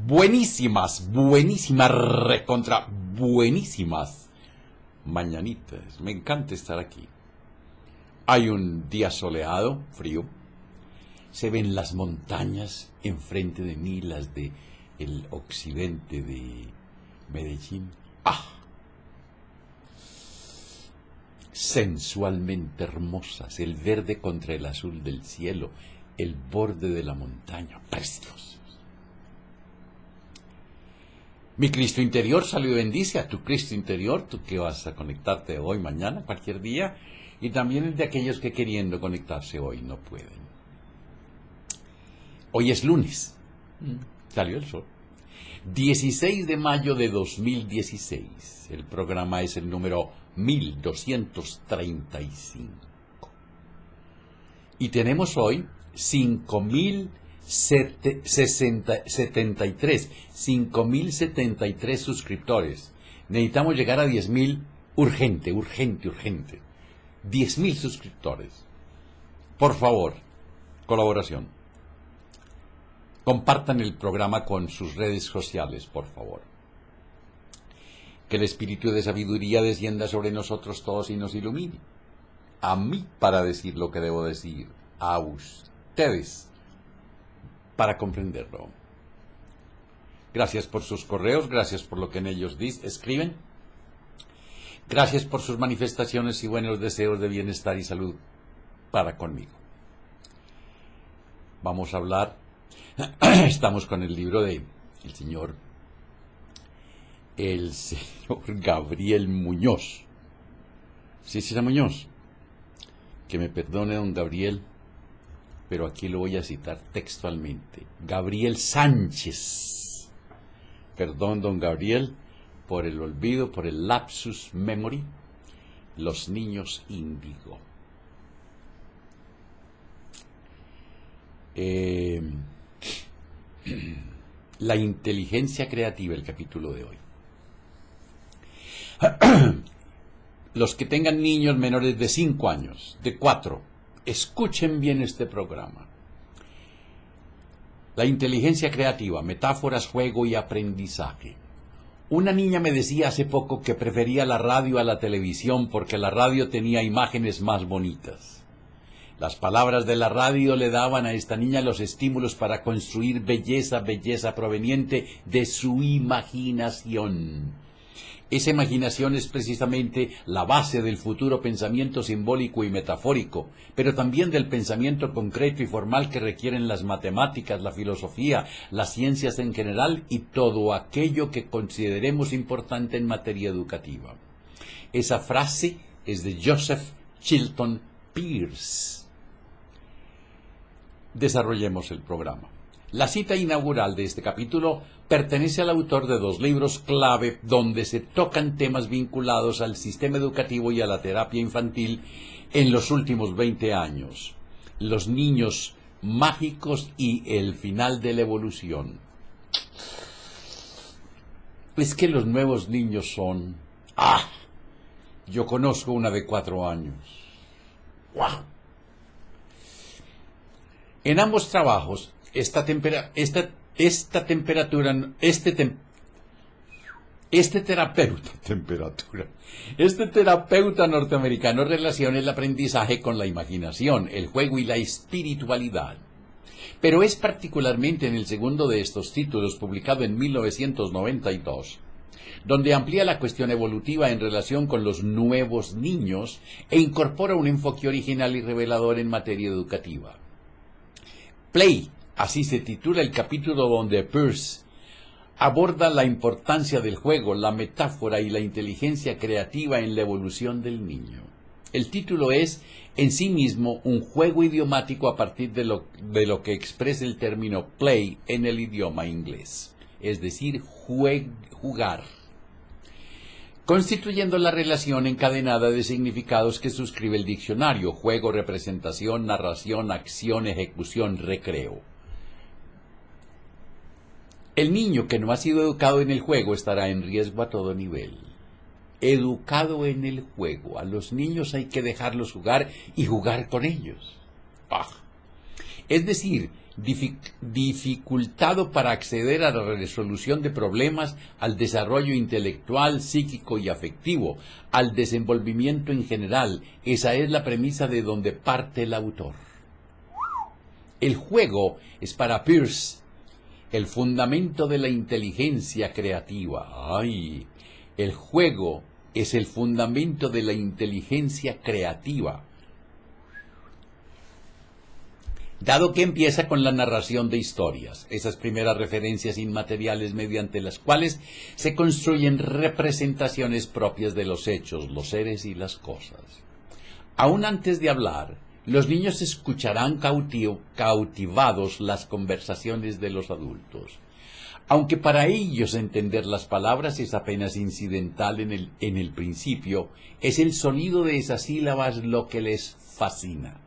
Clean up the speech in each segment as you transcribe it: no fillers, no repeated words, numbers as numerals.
Buenísimas, buenísimas, recontra, buenísimas mañanitas. Me encanta estar aquí. Hay un día soleado, frío. Se ven las montañas enfrente de mí, las de el occidente de Medellín. ¡Ah! Sensualmente hermosas, el verde contra el azul del cielo, el borde de la montaña, preciosos. Mi Cristo interior salió y bendice a tu Cristo interior, tú que vas a conectarte hoy, mañana, cualquier día, y también el de aquellos que queriendo conectarse hoy no pueden. Hoy es lunes, salió el sol, 16 de mayo de 2016, el programa es el número 1235, y tenemos hoy 5.073 suscriptores. Necesitamos llegar a 10.000 urgente. 10.000 suscriptores. Por favor, colaboración. Compartan el programa con sus redes sociales, por favor. Que el espíritu de sabiduría descienda sobre nosotros todos y nos ilumine. A mí para decir lo que debo decir. A ustedes para comprenderlo. Gracias por sus correos, gracias por lo que en ellos escriben. Gracias por sus manifestaciones y buenos deseos de bienestar y salud para conmigo. Vamos a hablar, estamos con el libro de el señor Gabriel Muñoz. Sí, señor Muñoz. Que me perdone, don Gabriel, pero aquí lo voy a citar textualmente. Gabriel Sánchez. Perdón, don Gabriel, por el olvido, por el lapsus memory. Los niños índigo. La inteligencia creativa, el capítulo de hoy. Los que tengan niños menores de 5 años, de 4, escuchen bien este programa. La inteligencia creativa, metáforas, juego y aprendizaje. Una niña me decía hace poco que prefería la radio a la televisión porque la radio tenía imágenes más bonitas. Las palabras de la radio le daban a esta niña los estímulos para construir belleza proveniente de su imaginación. Esa imaginación es precisamente la base del futuro pensamiento simbólico y metafórico, pero también del pensamiento concreto y formal que requieren las matemáticas, la filosofía, las ciencias en general y todo aquello que consideremos importante en materia educativa. Esa frase es de Joseph Chilton Pearce. Desarrollemos el programa. La cita inaugural de este capítulo pertenece al autor de 2 libros clave donde se tocan temas vinculados al sistema educativo y a la terapia infantil en los últimos 20 años. Los niños mágicos y el final de la evolución. Es que los nuevos niños son... Yo conozco una de 4 años. ¡Wow! En ambos trabajos, este terapeuta norteamericano relaciona el aprendizaje con la imaginación, el juego y la espiritualidad. Pero es particularmente en el segundo de estos títulos, publicado en 1992, donde amplía la cuestión evolutiva en relación con los nuevos niños e incorpora un enfoque original y revelador en materia educativa. Play, así se titula el capítulo donde Pearce aborda la importancia del juego, la metáfora y la inteligencia creativa en la evolución del niño. El título es, en sí mismo, un juego idiomático a partir de lo que expresa el término play en el idioma inglés, es decir, jugar, constituyendo la relación encadenada de significados que suscribe el diccionario: juego, representación, narración, acción, ejecución, recreo. El niño que no ha sido educado en el juego estará en riesgo a todo nivel. Educado en el juego. A los niños hay que dejarlos jugar y jugar con ellos. Es decir, dificultado para acceder a la resolución de problemas, al desarrollo intelectual, psíquico y afectivo, al desenvolvimiento en general. Esa es la premisa de donde parte el autor. El juego es para Peirce el fundamento de la inteligencia creativa. ¡Ay! El juego es el fundamento de la inteligencia creativa, dado que empieza con la narración de historias, esas primeras referencias inmateriales mediante las cuales se construyen representaciones propias de los hechos, los seres y las cosas. Aún antes de hablar, los niños escucharán cautivados las conversaciones de los adultos. Aunque para ellos entender las palabras es apenas incidental en el principio, es el sonido de esas sílabas lo que les fascina.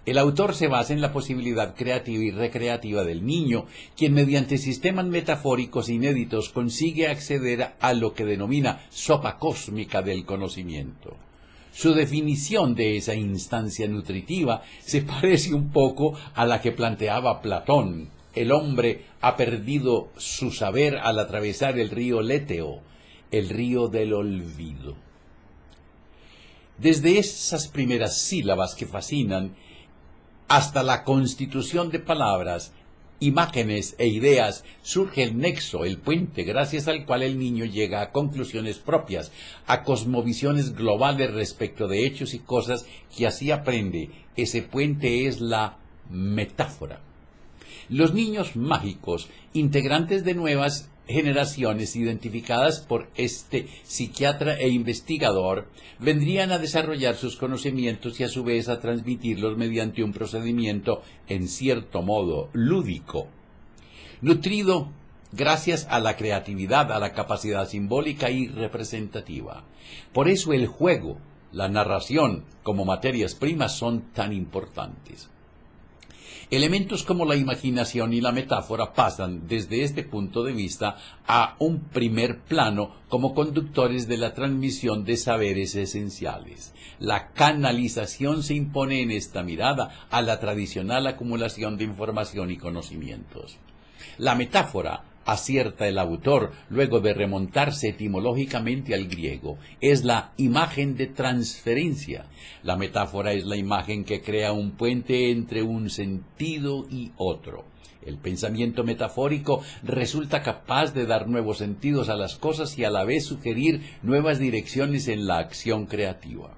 El autor se basa en la posibilidad creativa y recreativa del niño, quien mediante sistemas metafóricos inéditos consigue acceder a lo que denomina sopa cósmica del conocimiento. Su definición de esa instancia nutritiva se parece un poco a la que planteaba Platón. El hombre ha perdido su saber al atravesar el río Léteo, el río del olvido. Desde esas primeras sílabas que fascinan, hasta la constitución de palabras, imágenes e ideas, surge el nexo, el puente, gracias al cual el niño llega a conclusiones propias, a cosmovisiones globales respecto de hechos y cosas que así aprende. Ese puente es la metáfora. Los niños mágicos, integrantes de nuevas generaciones identificadas por este psiquiatra e investigador, vendrían a desarrollar sus conocimientos y a su vez a transmitirlos mediante un procedimiento en cierto modo lúdico, nutrido gracias a la creatividad, a la capacidad simbólica y representativa. Por eso el juego, la narración como materias primas son tan importantes. Elementos como la imaginación y la metáfora pasan desde este punto de vista a un primer plano como conductores de la transmisión de saberes esenciales. La canalización se impone en esta mirada a la tradicional acumulación de información y conocimientos. La metáfora, acierta el autor, luego de remontarse etimológicamente al griego, es la imagen de transferencia. La metáfora es la imagen que crea un puente entre un sentido y otro. El pensamiento metafórico resulta capaz de dar nuevos sentidos a las cosas y a la vez sugerir nuevas direcciones en la acción creativa.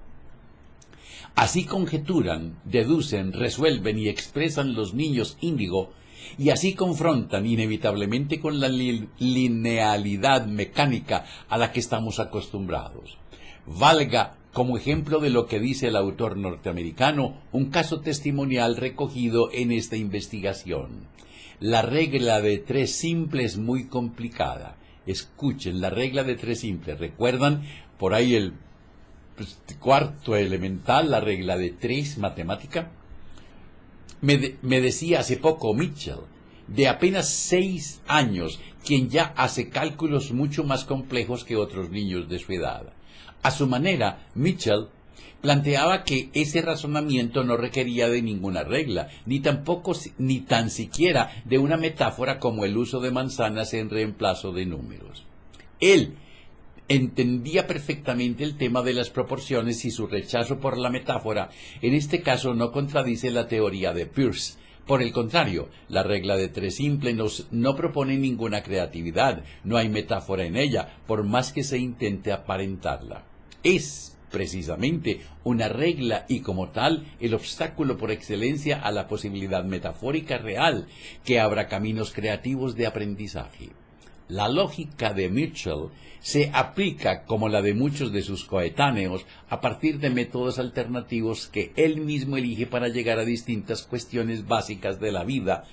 Así conjeturan, deducen, resuelven y expresan los niños índigo, y así confrontan inevitablemente con la linealidad mecánica a la que estamos acostumbrados. Valga como ejemplo de lo que dice el autor norteamericano un caso testimonial recogido en esta investigación. La regla de 3 simples es muy complicada. Escuchen, la regla de 3 simples. ¿Recuerdan por ahí el cuarto elemental, la regla de 3 matemática? Me decía hace poco Mitchell, de apenas 6 años, quien ya hace cálculos mucho más complejos que otros niños de su edad. A su manera, Mitchell planteaba que ese razonamiento no requería de ninguna regla, ni tan siquiera de una metáfora como el uso de manzanas en reemplazo de números. Él entendía perfectamente el tema de las proporciones y su rechazo por la metáfora en este caso no contradice la teoría de Peirce. Por el contrario, la regla de 3 simple no propone ninguna creatividad, no hay metáfora en ella, por más que se intente aparentarla. Es precisamente una regla y como tal el obstáculo por excelencia a la posibilidad metafórica real que abra caminos creativos de aprendizaje. La lógica de Mitchell se aplica, como la de muchos de sus coetáneos, a partir de métodos alternativos que él mismo elige para llegar a distintas cuestiones básicas de la vida,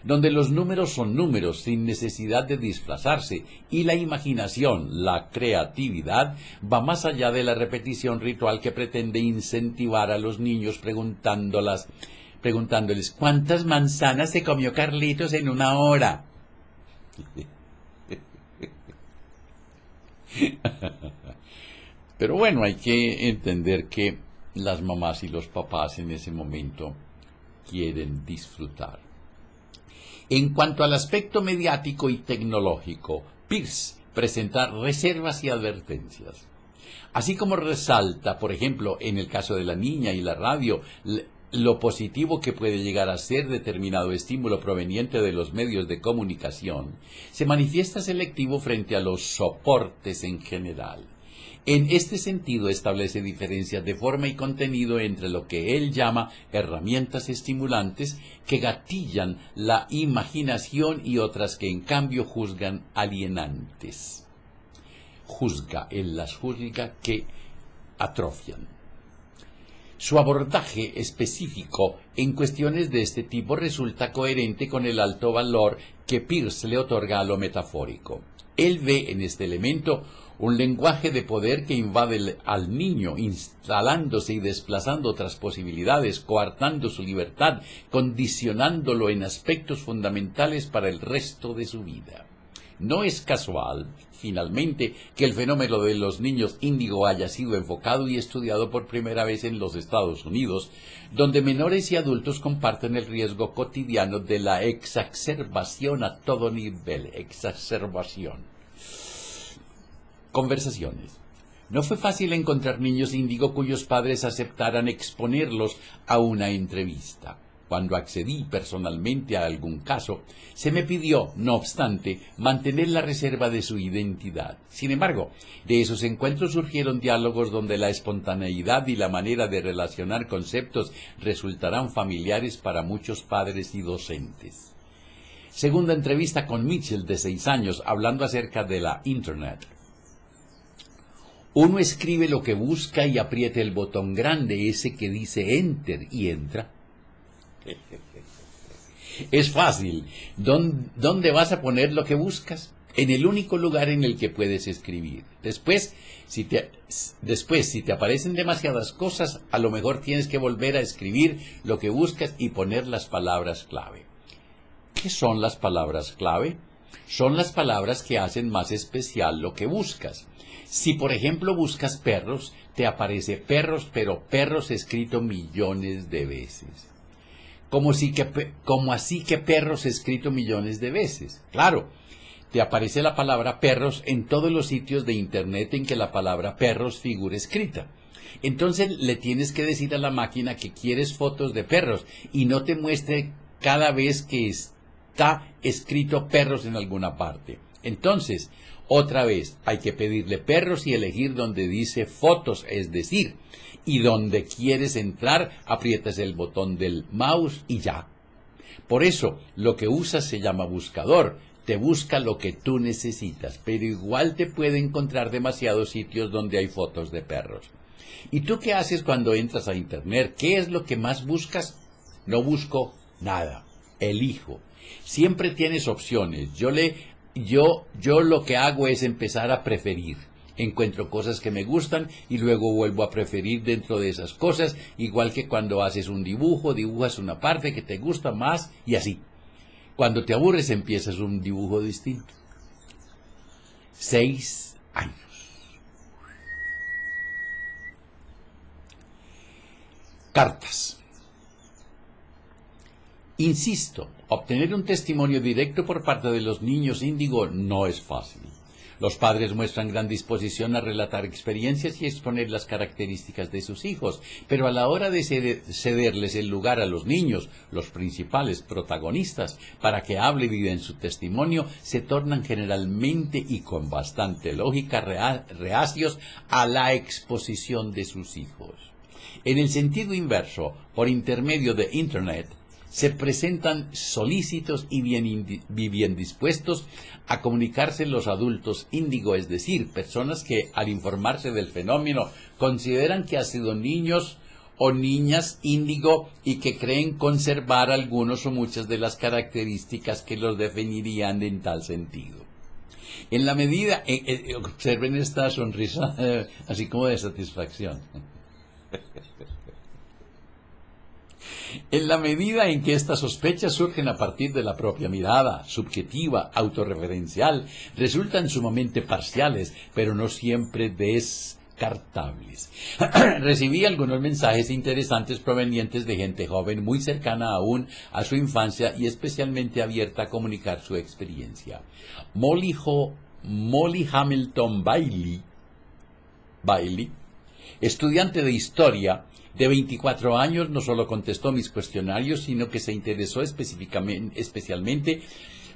donde los números son números sin necesidad de disfrazarse, y la imaginación, la creatividad, va más allá de la repetición ritual que pretende incentivar a los niños preguntándoles ¿cuántas manzanas se comió Carlitos en una hora? Pero bueno, hay que entender que las mamás y los papás en ese momento quieren disfrutar. En cuanto al aspecto mediático y tecnológico, Peirce presenta reservas y advertencias. Así como resalta, por ejemplo, en el caso de la niña y la radio, lo positivo que puede llegar a ser determinado estímulo proveniente de los medios de comunicación, se manifiesta selectivo frente a los soportes en general. En este sentido establece diferencias de forma y contenido entre lo que él llama herramientas estimulantes que gatillan la imaginación y otras que en cambio juzgan alienantes. Él las juzga que atrofian. Su abordaje específico en cuestiones de este tipo resulta coherente con el alto valor que Peirce le otorga a lo metafórico. Él ve en este elemento un lenguaje de poder que invade al niño, instalándose y desplazando otras posibilidades, coartando su libertad, condicionándolo en aspectos fundamentales para el resto de su vida. No es casual, finalmente, que el fenómeno de los niños índigo haya sido enfocado y estudiado por primera vez en los Estados Unidos, donde menores y adultos comparten el riesgo cotidiano de la exacerbación a todo nivel. Conversaciones. No fue fácil encontrar niños índigo cuyos padres aceptaran exponerlos a una entrevista. Cuando accedí personalmente a algún caso, se me pidió, no obstante, mantener la reserva de su identidad. Sin embargo, de esos encuentros surgieron diálogos donde la espontaneidad y la manera de relacionar conceptos resultarán familiares para muchos padres y docentes. Segunda entrevista con Mitchell, de 6 años, hablando acerca de la Internet. Uno escribe lo que busca y aprieta el botón grande, ese que dice Enter, y entra. Es fácil. ¿Dónde vas a poner lo que buscas? En el único lugar en el que puedes escribir. Después, si te aparecen demasiadas cosas, a lo mejor tienes que volver a escribir lo que buscas y poner las palabras clave. ¿Qué son las palabras clave? Son las palabras que hacen más especial lo que buscas. Si, por ejemplo, buscas perros, te aparece perros, pero perros escrito millones de veces. ¿Cómo así que perros escrito millones de veces? Claro, te aparece la palabra perros en todos los sitios de Internet en que la palabra perros figura escrita. Entonces le tienes que decir a la máquina que quieres fotos de perros y no te muestre cada vez que está escrito perros en alguna parte. Entonces, otra vez, hay que pedirle perros y elegir donde dice fotos, es decir, y donde quieres entrar, aprietas el botón del mouse y ya. Por eso, lo que usas se llama buscador, te busca lo que tú necesitas, pero igual te puede encontrar demasiados sitios donde hay fotos de perros. ¿Y tú qué haces cuando entras a Internet? ¿Qué es lo que más buscas? No busco nada, elijo. Siempre tienes opciones. Yo lo que hago es empezar a preferir. Encuentro cosas que me gustan y luego vuelvo a preferir dentro de esas cosas, igual que cuando haces un dibujo, dibujas una parte que te gusta más y así. Cuando te aburres empiezas un dibujo distinto. 6 años. Cartas. Insisto, obtener un testimonio directo por parte de los niños índigo no es fácil. Los padres muestran gran disposición a relatar experiencias y exponer las características de sus hijos, pero a la hora de cederles el lugar a los niños, los principales protagonistas, para que hablen y den su testimonio, se tornan generalmente y con bastante lógica reacios a la exposición de sus hijos. En el sentido inverso, por intermedio de Internet, se presentan solícitos y bien dispuestos a comunicarse los adultos índigo, es decir, personas que al informarse del fenómeno consideran que han sido niños o niñas índigo y que creen conservar algunos o muchas de las características que los definirían en tal sentido. En la medida, observen esta sonrisa así como de satisfacción. En la medida en que estas sospechas surgen a partir de la propia mirada, subjetiva, autorreferencial, resultan sumamente parciales, pero no siempre descartables. Recibí algunos mensajes interesantes provenientes de gente joven muy cercana aún a su infancia y especialmente abierta a comunicar su experiencia. Molly Hamilton Bailey, estudiante de historia de 24 años, no solo contestó mis cuestionarios, sino que se interesó especialmente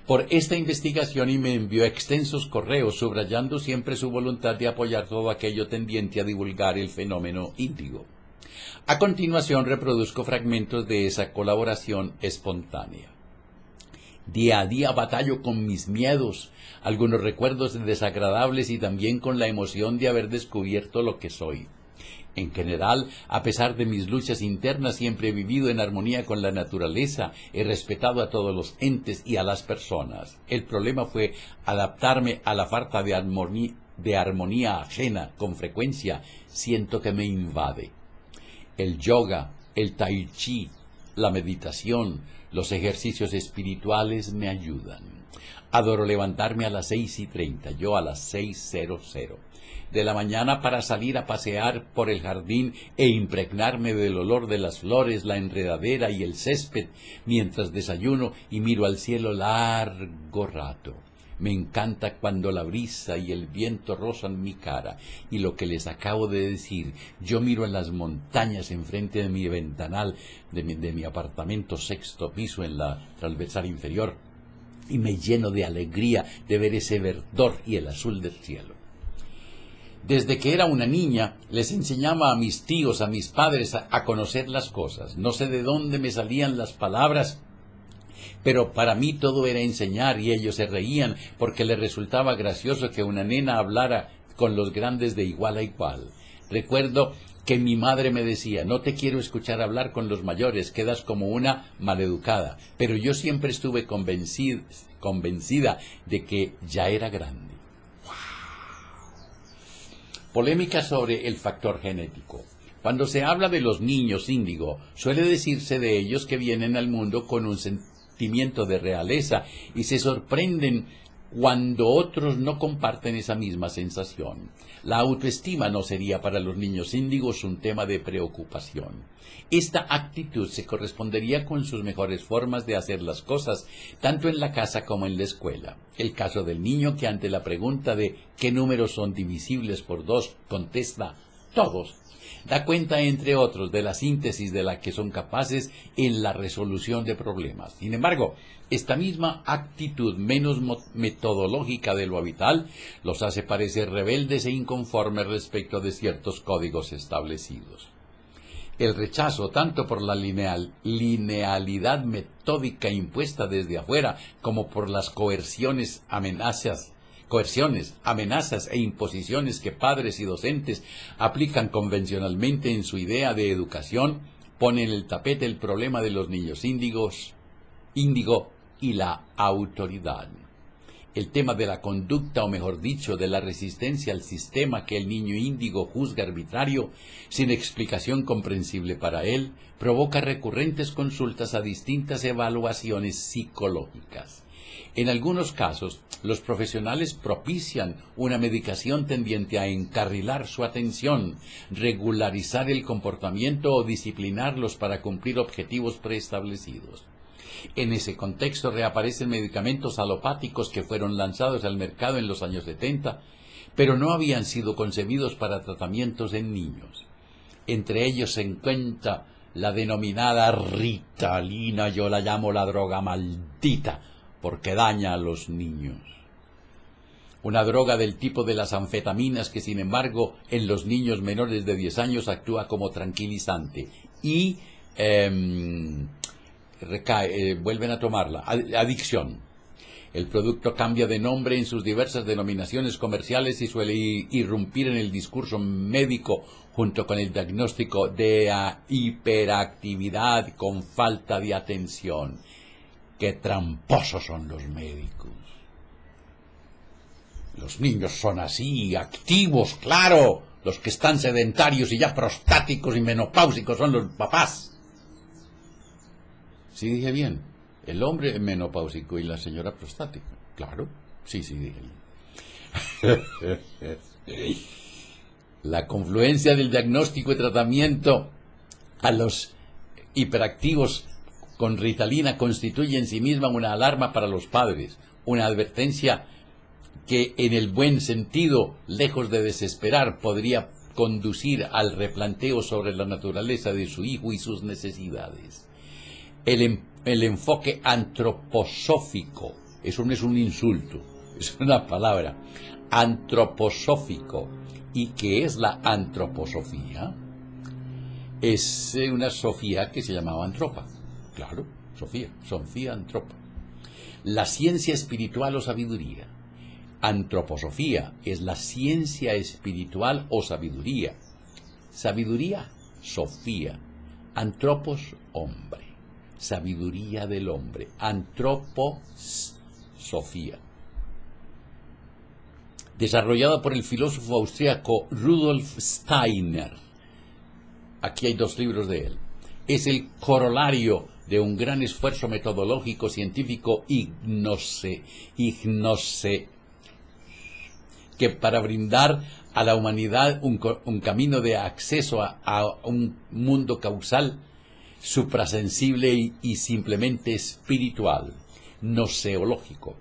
por esta investigación y me envió extensos correos subrayando siempre su voluntad de apoyar todo aquello tendiente a divulgar el fenómeno índigo. A continuación reproduzco fragmentos de esa colaboración espontánea. Día a día batallo con mis miedos, algunos recuerdos desagradables y también con la emoción de haber descubierto lo que soy. En general, a pesar de mis luchas internas, siempre he vivido en armonía con la naturaleza, he respetado a todos los entes y a las personas. El problema fue adaptarme a la falta de armonía ajena. Con frecuencia siento que me invade. El yoga, el tai chi, la meditación, los ejercicios espirituales me ayudan. Adoro levantarme a las 6:30, yo a las 6:00 de la mañana para salir a pasear por el jardín e impregnarme del olor de las flores, la enredadera y el césped, mientras desayuno y miro al cielo largo rato. Me encanta cuando la brisa y el viento rozan mi cara, y lo que les acabo de decir, yo miro en las montañas enfrente de mi ventanal de mi apartamento 6º piso en la transversal inferior, y me lleno de alegría de ver ese verdor y el azul del cielo. Desde que era una niña, les enseñaba a mis tíos, a mis padres, a conocer las cosas. No sé de dónde me salían las palabras, pero para mí todo era enseñar y ellos se reían porque les resultaba gracioso que una nena hablara con los grandes de igual a igual. Recuerdo que mi madre me decía, no te quiero escuchar hablar con los mayores, quedas como una maleducada, pero yo siempre estuve convencida de que ya era grande. Polémica sobre el factor genético. Cuando se habla de los niños índigo, suele decirse de ellos que vienen al mundo con un sentimiento de realeza y se sorprenden cuando otros no comparten esa misma sensación. La autoestima no sería para los niños índigos un tema de preocupación. Esta actitud se correspondería con sus mejores formas de hacer las cosas, tanto en la casa como en la escuela. El caso del niño que ante la pregunta de ¿qué números son divisibles por 2? Contesta todos. Da cuenta, entre otros, de la síntesis de la que son capaces en la resolución de problemas. Sin embargo, esta misma actitud menos metodológica de lo habitual los hace parecer rebeldes e inconformes respecto de ciertos códigos establecidos. El rechazo tanto por la linealidad metódica impuesta desde afuera como por las coerciones, amenazas e imposiciones que padres y docentes aplican convencionalmente en su idea de educación, ponen en el tapete el problema de los niños índigo y la autoridad. El tema de la conducta, o mejor dicho, de la resistencia al sistema que el niño índigo juzga arbitrario, sin explicación comprensible para él, provoca recurrentes consultas a distintas evaluaciones psicológicas. En algunos casos, los profesionales propician una medicación tendiente a encarrilar su atención, regularizar el comportamiento o disciplinarlos para cumplir objetivos preestablecidos. En ese contexto reaparecen medicamentos alopáticos que fueron lanzados al mercado en los años 70, pero no habían sido concebidos para tratamientos en niños. Entre ellos se encuentra la denominada Ritalina, yo la llamo la droga maldita, porque daña a los niños. Una droga del tipo de las anfetaminas que, sin embargo, en los niños menores de 10 años actúa como tranquilizante y vuelven a tomarla. Adicción. El producto cambia de nombre en sus diversas denominaciones comerciales y suele irrumpir en el discurso médico junto con el diagnóstico de hiperactividad con falta de atención. ¡Qué tramposos son los médicos! Los niños son así, activos, claro. Los que están sedentarios y ya prostáticos y menopáusicos son los papás. Sí dije bien, el hombre menopáusico y la señora prostática. Claro, sí dije bien. La confluencia del diagnóstico y tratamiento a los hiperactivos con Ritalina constituye en sí misma una alarma para los padres, una advertencia que en el buen sentido, lejos de desesperar, podría conducir al replanteo sobre la naturaleza de su hijo y sus necesidades. El enfoque antroposófico, eso no es un insulto, es una palabra, antroposófico. ¿Y qué es la antroposofía? Es una Sofía que se llamaba Antropa. Claro, Sofía Antropa. La ciencia espiritual o sabiduría. Antroposofía es la ciencia espiritual o sabiduría. Sabiduría, Sofía. Antropos, hombre. Sabiduría del hombre. Antropos, Sofía. Desarrollada por el filósofo austríaco Rudolf Steiner. Aquí hay 2 libros de él. Es el corolario de un gran esfuerzo metodológico científico Ignose, que para brindar a la humanidad un camino de acceso a un mundo causal, suprasensible y simplemente espiritual, gnoseológico.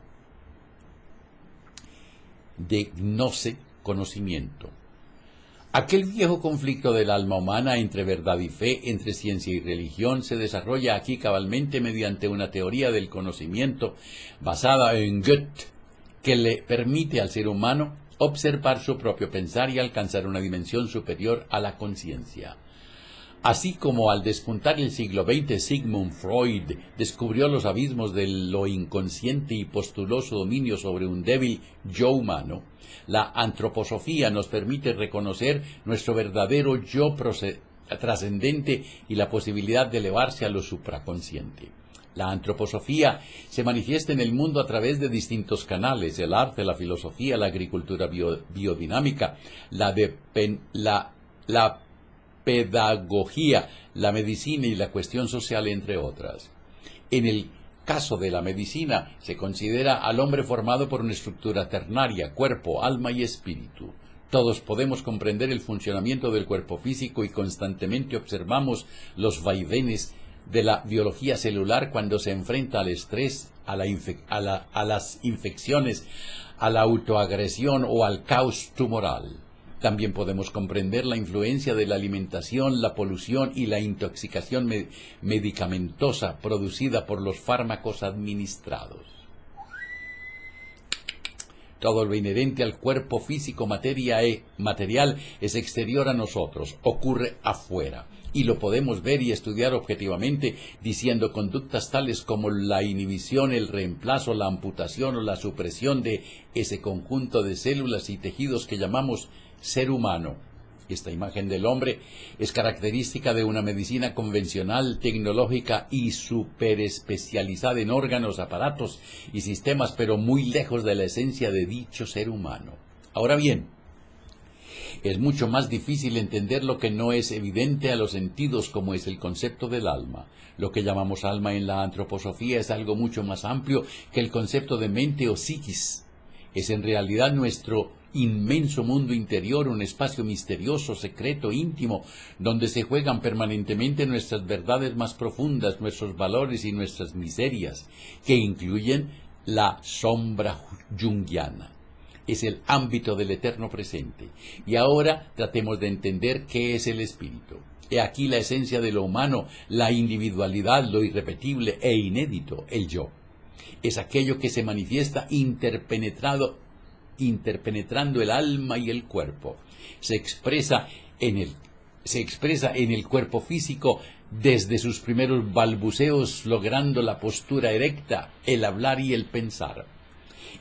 De gnose, conocimiento. Aquel viejo conflicto del alma humana entre verdad y fe, entre ciencia y religión, se desarrolla aquí cabalmente mediante una teoría del conocimiento basada en Goethe, que le permite al ser humano observar su propio pensar y alcanzar una dimensión superior a la conciencia. Así como al despuntar el siglo XX, Sigmund Freud descubrió los abismos de lo inconsciente y postuló su dominio sobre un débil yo humano, la antroposofía nos permite reconocer nuestro verdadero yo trascendente y la posibilidad de elevarse a lo supraconsciente. La antroposofía se manifiesta en el mundo a través de distintos canales: el arte, la filosofía, la agricultura biodinámica, la pedagogía, la medicina y la cuestión social, entre otras. En el caso de la medicina, se considera al hombre formado por una estructura ternaria, cuerpo, alma y espíritu. Todos podemos comprender el funcionamiento del cuerpo físico y constantemente observamos los vaivenes de la biología celular cuando se enfrenta al estrés, a las infecciones, a la autoagresión o al caos tumoral. También podemos comprender la influencia de la alimentación, la polución y la intoxicación medicamentosa producida por los fármacos administrados. Todo lo inherente al cuerpo físico material es exterior a nosotros, ocurre afuera. Y lo podemos ver y estudiar objetivamente diciendo conductas tales como la inhibición, el reemplazo, la amputación o la supresión de ese conjunto de células y tejidos que llamamos ser humano. Esta imagen del hombre es característica de una medicina convencional, tecnológica y superespecializada en órganos, aparatos y sistemas, pero muy lejos de la esencia de dicho ser humano. Ahora bien, es mucho más difícil entender lo que no es evidente a los sentidos, como es el concepto del alma. Lo que llamamos alma en la antroposofía es algo mucho más amplio que el concepto de mente o psiquis. Es en realidad nuestro inmenso mundo interior, un espacio misterioso, secreto, íntimo, donde se juegan permanentemente nuestras verdades más profundas, nuestros valores y nuestras miserias, que incluyen la sombra junguiana. Es el ámbito del eterno presente. Y ahora tratemos de entender qué es el espíritu. He aquí la esencia de lo humano, la individualidad, lo irrepetible e inédito, el yo. Es aquello que se manifiesta interpenetrando el alma y el cuerpo. Se expresa en el cuerpo físico desde sus primeros balbuceos, logrando la postura erecta, el hablar y el pensar.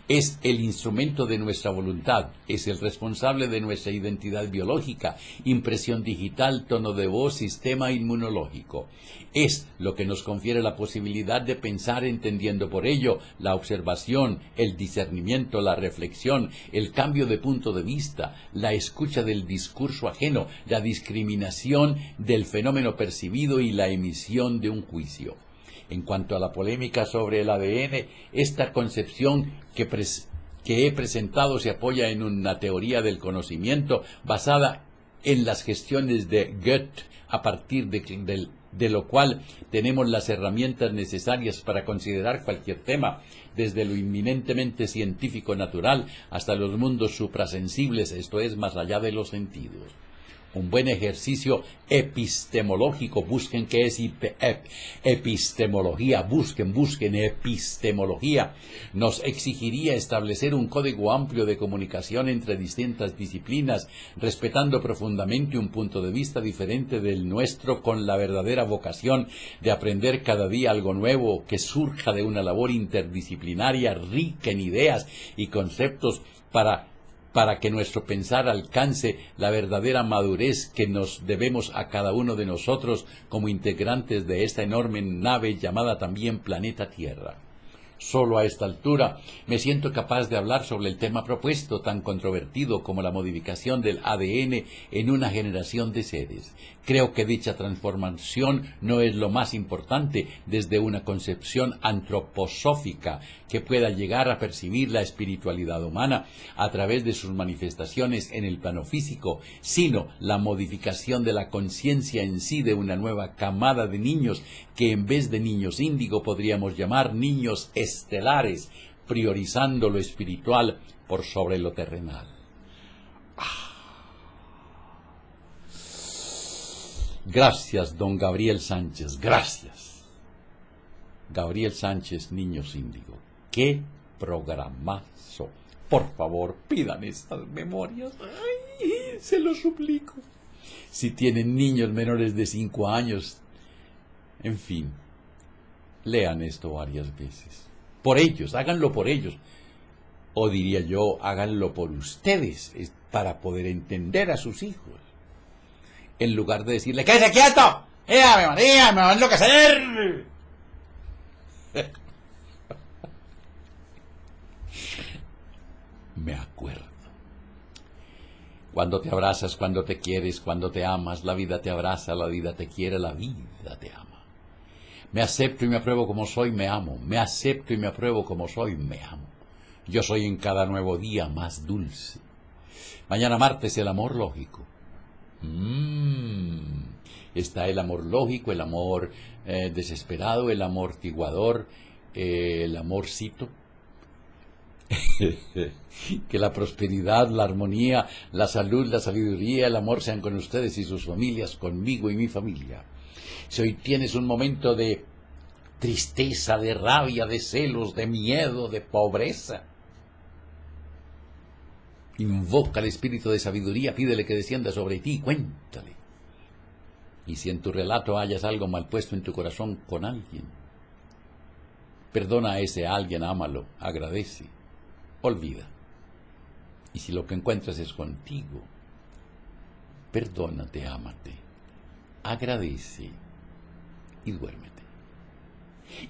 Es el instrumento de nuestra voluntad, es el responsable de nuestra identidad biológica, impresión digital, tono de voz, sistema inmunológico. Es lo que nos confiere la posibilidad de pensar, entendiendo por ello la observación, el discernimiento, la reflexión, el cambio de punto de vista, la escucha del discurso ajeno, la discriminación del fenómeno percibido y la emisión de un juicio. En cuanto a la polémica sobre el ADN, esta concepción que he presentado se apoya en una teoría del conocimiento basada en las gestiones de Goethe, a partir de lo cual tenemos las herramientas necesarias para considerar cualquier tema, desde lo inminentemente científico natural hasta los mundos suprasensibles, esto es, más allá de los sentidos. Un buen ejercicio epistemológico, busquen qué es epistemología, busquen epistemología, nos exigiría establecer un código amplio de comunicación entre distintas disciplinas, respetando profundamente un punto de vista diferente del nuestro, con la verdadera vocación de aprender cada día algo nuevo que surja de una labor interdisciplinaria rica en ideas y conceptos para que nuestro pensar alcance la verdadera madurez que nos debemos a cada uno de nosotros como integrantes de esta enorme nave llamada también planeta Tierra. Solo a esta altura me siento capaz de hablar sobre el tema propuesto, tan controvertido como la modificación del ADN en una generación de seres. Creo que dicha transformación no es lo más importante desde una concepción antroposófica que pueda llegar a percibir la espiritualidad humana a través de sus manifestaciones en el plano físico, sino la modificación de la conciencia en sí de una nueva camada de niños que en vez de niños índigo podríamos llamar niños estelares, priorizando lo espiritual por sobre lo terrenal. Gracias, don Gabriel Sánchez, gracias. Gabriel Sánchez, Niños Índigo. ¡Qué programazo! Por favor, pidan estas memorias. ¡Ay! Se lo suplico. Si tienen niños menores de 5 años, en fin, lean esto varias veces. Por ellos, háganlo por ellos. O diría yo, háganlo por ustedes, para poder entender a sus hijos. En lugar de decirle, ¡quédese quieto! ¡Ave María, me va a enloquecer! Me acuerdo. Cuando te abrazas, cuando te quieres, cuando te amas, la vida te abraza, la vida te quiere, la vida te ama. Me acepto y me apruebo como soy, me amo. Me acepto y me apruebo como soy, me amo. Yo soy en cada nuevo día más dulce. Mañana martes, el amor lógico. Está el amor lógico, el amor desesperado, el amor tiguador, el amorcito. Que la prosperidad, la armonía, la salud, la sabiduría, el amor sean con ustedes y sus familias, conmigo y mi familia. Si hoy tienes un momento de tristeza, de rabia, de celos, de miedo, de pobreza, invoca al espíritu de sabiduría, pídele que descienda sobre ti, cuéntale. Y si en tu relato hayas algo mal puesto en tu corazón con alguien, perdona a ese alguien, ámalo, agradece, olvida. Y si lo que encuentras es contigo, perdónate, ámate, agradece y duérmete.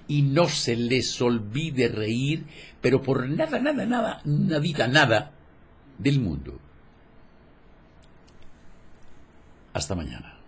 Y no se les olvide reír, pero por nada, nadita, nada del mundo. Hasta mañana.